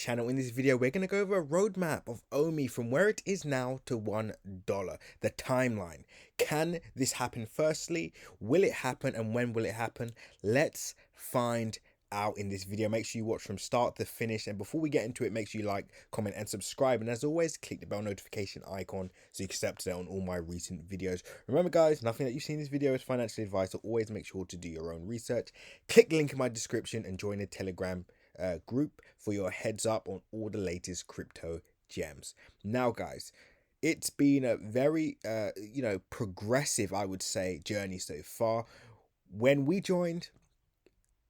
Channel. In this video we're going to go over a roadmap of OMI from where it is now to $1, the timeline. Can this happen? Firstly, will it happen, and when will it happen? Let's find out in this video. Make sure you watch from start to finish, and before we get into it, make sure you like, comment and subscribe, and as always click the bell notification icon so you can stay up to date on all my recent videos. Remember guys, nothing that you see in this video is financial advice, so always make sure to do your own research. Click the link in my description and join the Telegram group for your heads up on all the latest crypto gems. Now guys, it's been a very progressive, I would say, journey so far. When we joined,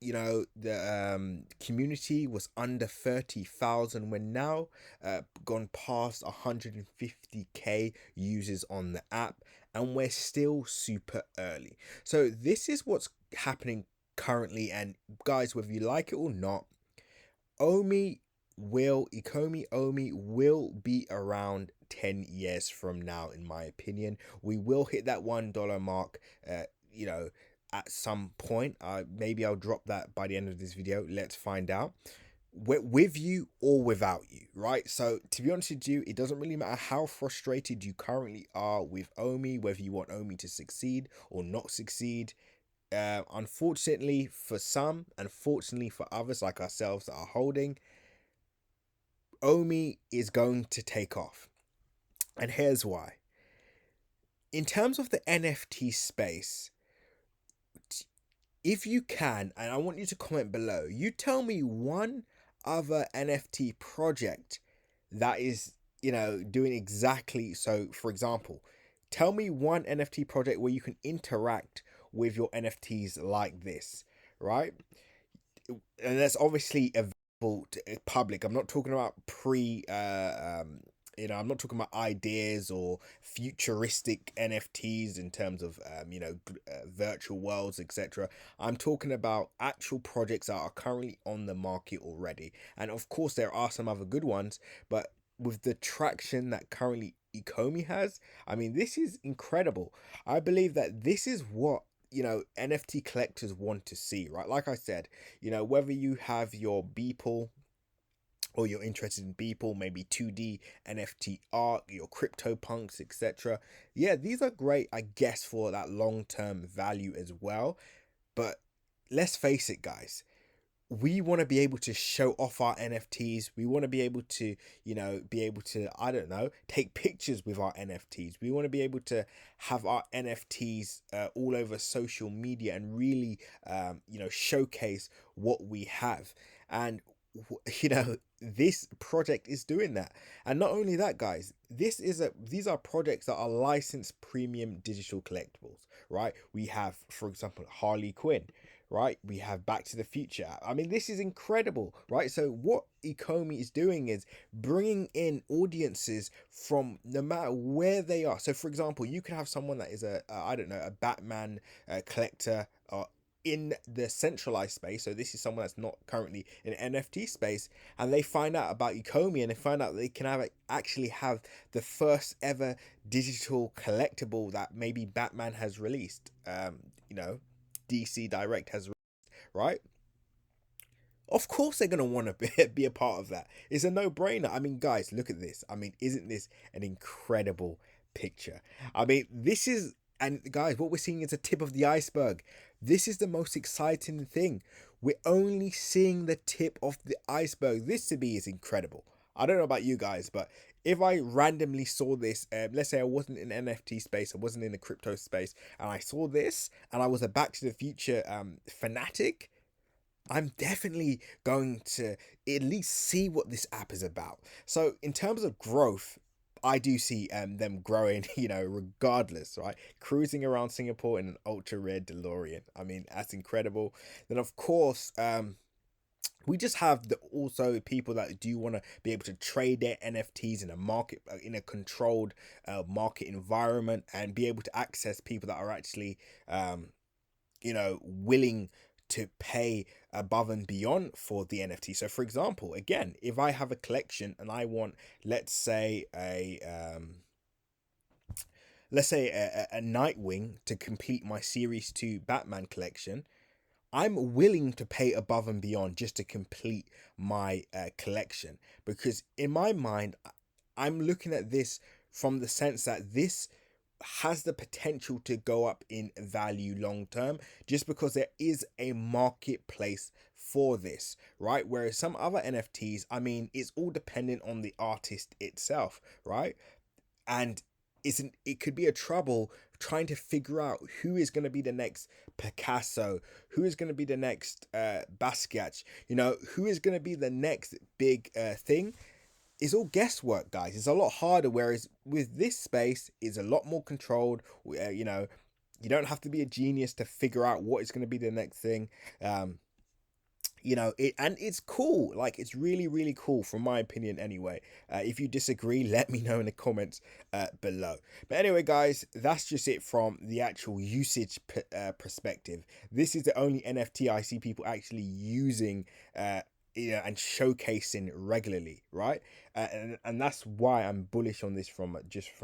the community was under 30,000. We're now gone past 150k users on the app, and we're still super early. So this is what's happening currently, and guys, whether you like it or not, Ecomi OMI will be around 10 years from now. In my opinion, we will hit that $1 mark at some point. Maybe I'll drop that by the end of this video. Let's find out. With you or without you, right? So to be honest with you, it doesn't really matter how frustrated you currently are with OMI, whether you want OMI to succeed or not succeed. Unfortunately for some, unfortunately for others like ourselves that are holding, OMI is going to take off, and here's why. In terms of the NFT space, if you can, and I want you to comment below, you tell me one other NFT project that is doing exactly so. For example, tell me one NFT project where you can interact with your NFTs like this, right? And that's obviously available to public. I'm not talking about I'm not talking about ideas or futuristic NFTs in terms of virtual worlds, etc. I'm talking about actual projects that are currently on the market already, and of course there are some other good ones, but with the traction that currently Ecomi has, I mean, this is incredible. I believe that this is what NFT collectors want to see, right? Like I said, whether you have your Beeple or you're interested in Beeple, maybe 2D NFT art, your crypto punks, etc. Yeah, these are great, I guess, for that long-term value as well. But let's face it, guys, we want to be able to show off our NFTs. We want to be able to, I don't know, take pictures with our NFTs. We want to be able to have our NFTs all over social media and really, showcase what we have. And, this project is doing that. And not only that, guys, these are projects that are licensed premium digital collectibles, right? We have, for example, Harley Quinn, right? We have Back to the Future. I mean, this is incredible, right? So what Ecomi is doing is bringing in audiences from no matter where they are. So for example, you could have someone that is I don't know, a Batman collector, in the centralized space. So this is someone that's not currently in NFT space, and they find out about Ecomi, and they find out they can actually have the first ever digital collectible that maybe Batman has released. DC Direct has released, right? Of course they're going to want to be a part of that. It's a no-brainer. I mean, guys, look at this. I mean, isn't this an incredible picture? I mean, this is, and guys, what we're seeing is a tip of the iceberg. This is the most exciting thing. We're only seeing the tip of the iceberg. This to me is incredible. I don't know about you guys, but if I randomly saw this, let's say I wasn't in NFT space, I wasn't in the crypto space, and I saw this, and I was a Back to the Future fanatic, I'm definitely going to at least see what this app is about. So in terms of growth, I do see them growing, regardless, right? Cruising around Singapore in an ultra rare DeLorean. I mean, that's incredible. Then of course, we just have also people that do want to be able to trade their NFTs in a market, in a controlled market environment, and be able to access people that are actually, willing to pay above and beyond for the NFT. So for example, again, if I have a collection and I want, let's say a Nightwing to complete my series 2 Batman collection, I'm willing to pay above and beyond just to complete my collection, because in my mind, I'm looking at this from the sense that this has the potential to go up in value long term, just because there is a marketplace for this, right? Whereas some other NFTs, I mean, it's all dependent on the artist itself, right? And it could be a trouble trying to figure out who is going to be the next Picasso, who is going to be the next Basquiat, who is going to be the next big thing. It's all guesswork, guys. It's a lot harder, whereas with this space, it's a lot more controlled. You don't have to be a genius to figure out what is going to be the next thing. And it's cool. Like, it's really, really cool, from my opinion anyway. If you disagree, let me know in the comments below. But anyway, guys, that's just it from the actual usage perspective. This is the only NFT I see people actually using and showcasing regularly, right? And that's why I'm bullish on this from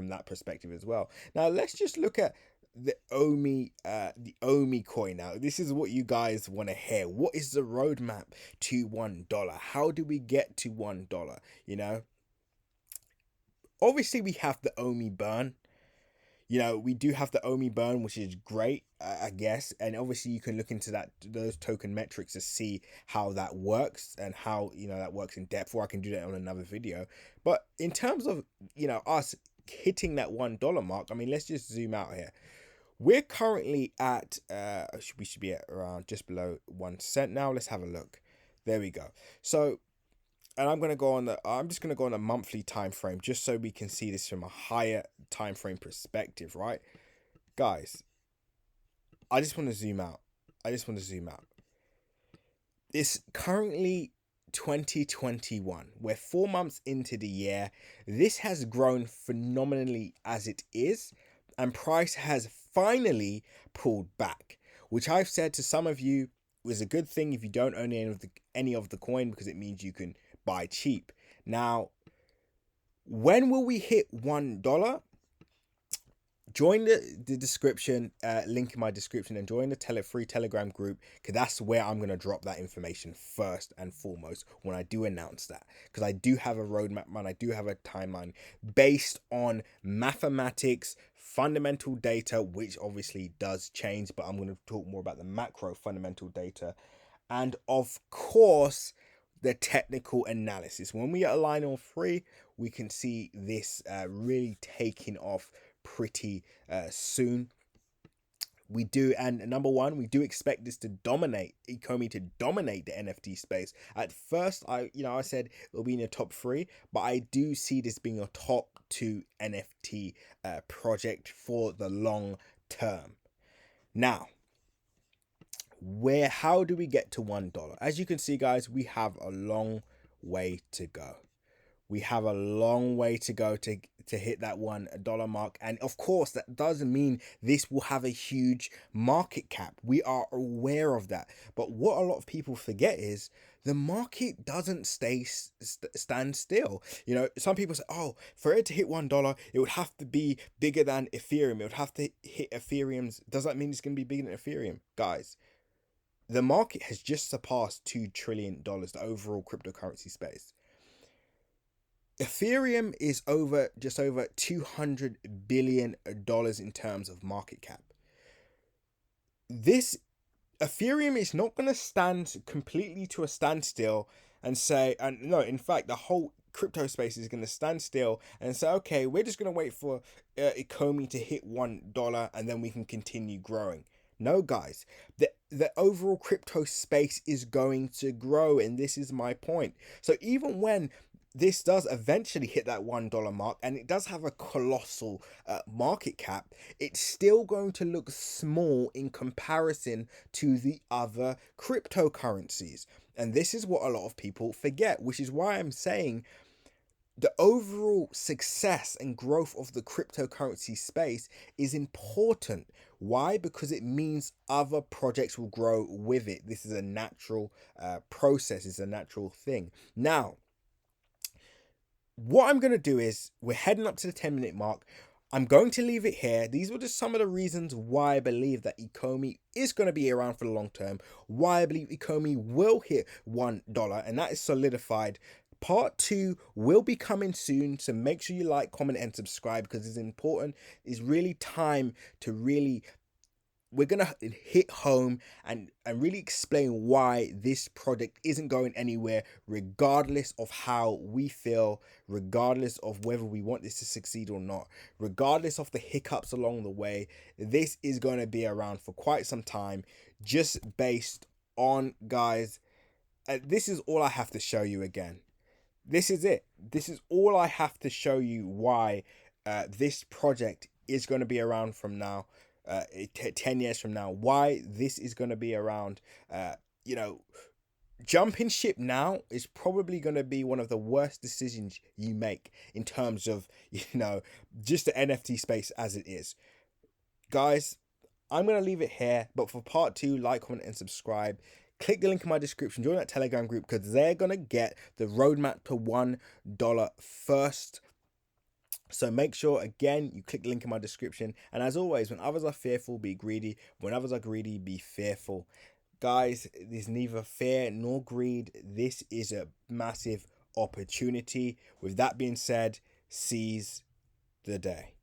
that perspective as well. Now let's just look at the OMI coin. Now this is what you guys want to hear. What is the roadmap to $1? How do we get to $1? Obviously we have the OMI burn. We do have the OMI burn, which is great, I guess. And obviously you can look into those token metrics to see how that works and how, that works in depth, or I can do that on another video. But in terms of, us hitting that $1 mark, I mean, let's just zoom out here. We're currently at, we should be at around just below 1 cent now. Let's have a look. There we go. So, and I'm just going to go on a monthly time frame, just so we can see this from a higher time frame perspective, right? Guys, I just want to zoom out. It's currently 2021. We're 4 months into the year. This has grown phenomenally as it is, and price has finally pulled back, which I've said to some of you was a good thing if you don't own any of the coin, because it means you can buy cheap. Now, when will we hit $1? Join the description, link in my description, and join the free Telegram group, because that's where I'm going to drop that information first and foremost when I do announce that, because I do have a roadmap, man. I do have a timeline based on mathematics, fundamental data, which obviously does change, but I'm going to talk more about the macro fundamental data, and of course the technical analysis. When we align all three, we can see this really taking off pretty soon. We do, and number one, we do expect this to dominate Ecomi, to dominate the NFT space. At first, I said it'll be in the top 3, but I do see this being a top 2 NFT project for the long term. Now, how do we get to $1? As you can see, guys, we have a long way to go. We have a long way to go to hit that $1 mark. And of course, that doesn't mean this will have a huge market cap. We are aware of that. But what a lot of people forget is the market doesn't stand still. Some people say, oh, for it to hit $1, it would have to be bigger than Ethereum. It would have to hit Ethereum's. Does that mean it's going to be bigger than Ethereum? Guys, the market has just surpassed $2 trillion, the overall cryptocurrency space. Ethereum is just over $200 billion in terms of market cap. Ethereum is not going to stand completely to a standstill and no, in fact, the whole crypto space is going to stand still and say, okay, we're just going to wait for Ecomi to hit $1 and then we can continue growing. No, guys, the overall crypto space is going to grow, and this is my point. So even when this does eventually hit that $1 mark, and it does have a colossal market cap, it's still going to look small in comparison to the other cryptocurrencies. And this is what a lot of people forget, which is why I'm saying the overall success and growth of the cryptocurrency space is important. Why? Because it means other projects will grow with it. This is a natural process. It's a natural thing. Now, what I'm going to do is, we're heading up to the 10-minute mark. I'm going to leave it here. These were just some of the reasons why I believe that Ecomi is going to be around for the long term, why I believe Ecomi will hit $1, and that is solidified. Part 2 will be coming soon, so make sure you like, comment, and subscribe, because it's important. It's really time to really, we're gonna hit home and really explain why this project isn't going anywhere, regardless of how we feel, regardless of whether we want this to succeed or not, regardless of the hiccups along the way. This is going to be around for quite some time, just based on, guys, this is all I have to show you again. This is it. This is all I have to show you why this project is going to be around from now, 10 years from now. Why this is going to be around. You know, jumping ship now is probably going to be one of the worst decisions you make in terms of, just the NFT space as it is. Guys, I'm going to leave it here. But for part 2, like, comment, and subscribe. Click the link in my description. Join that Telegram group, because they're going to get the roadmap to $1 first. So make sure, again, you click the link in my description. And as always, when others are fearful, be greedy. When others are greedy, be fearful. Guys, there's neither fear nor greed. This is a massive opportunity. With that being said, seize the day.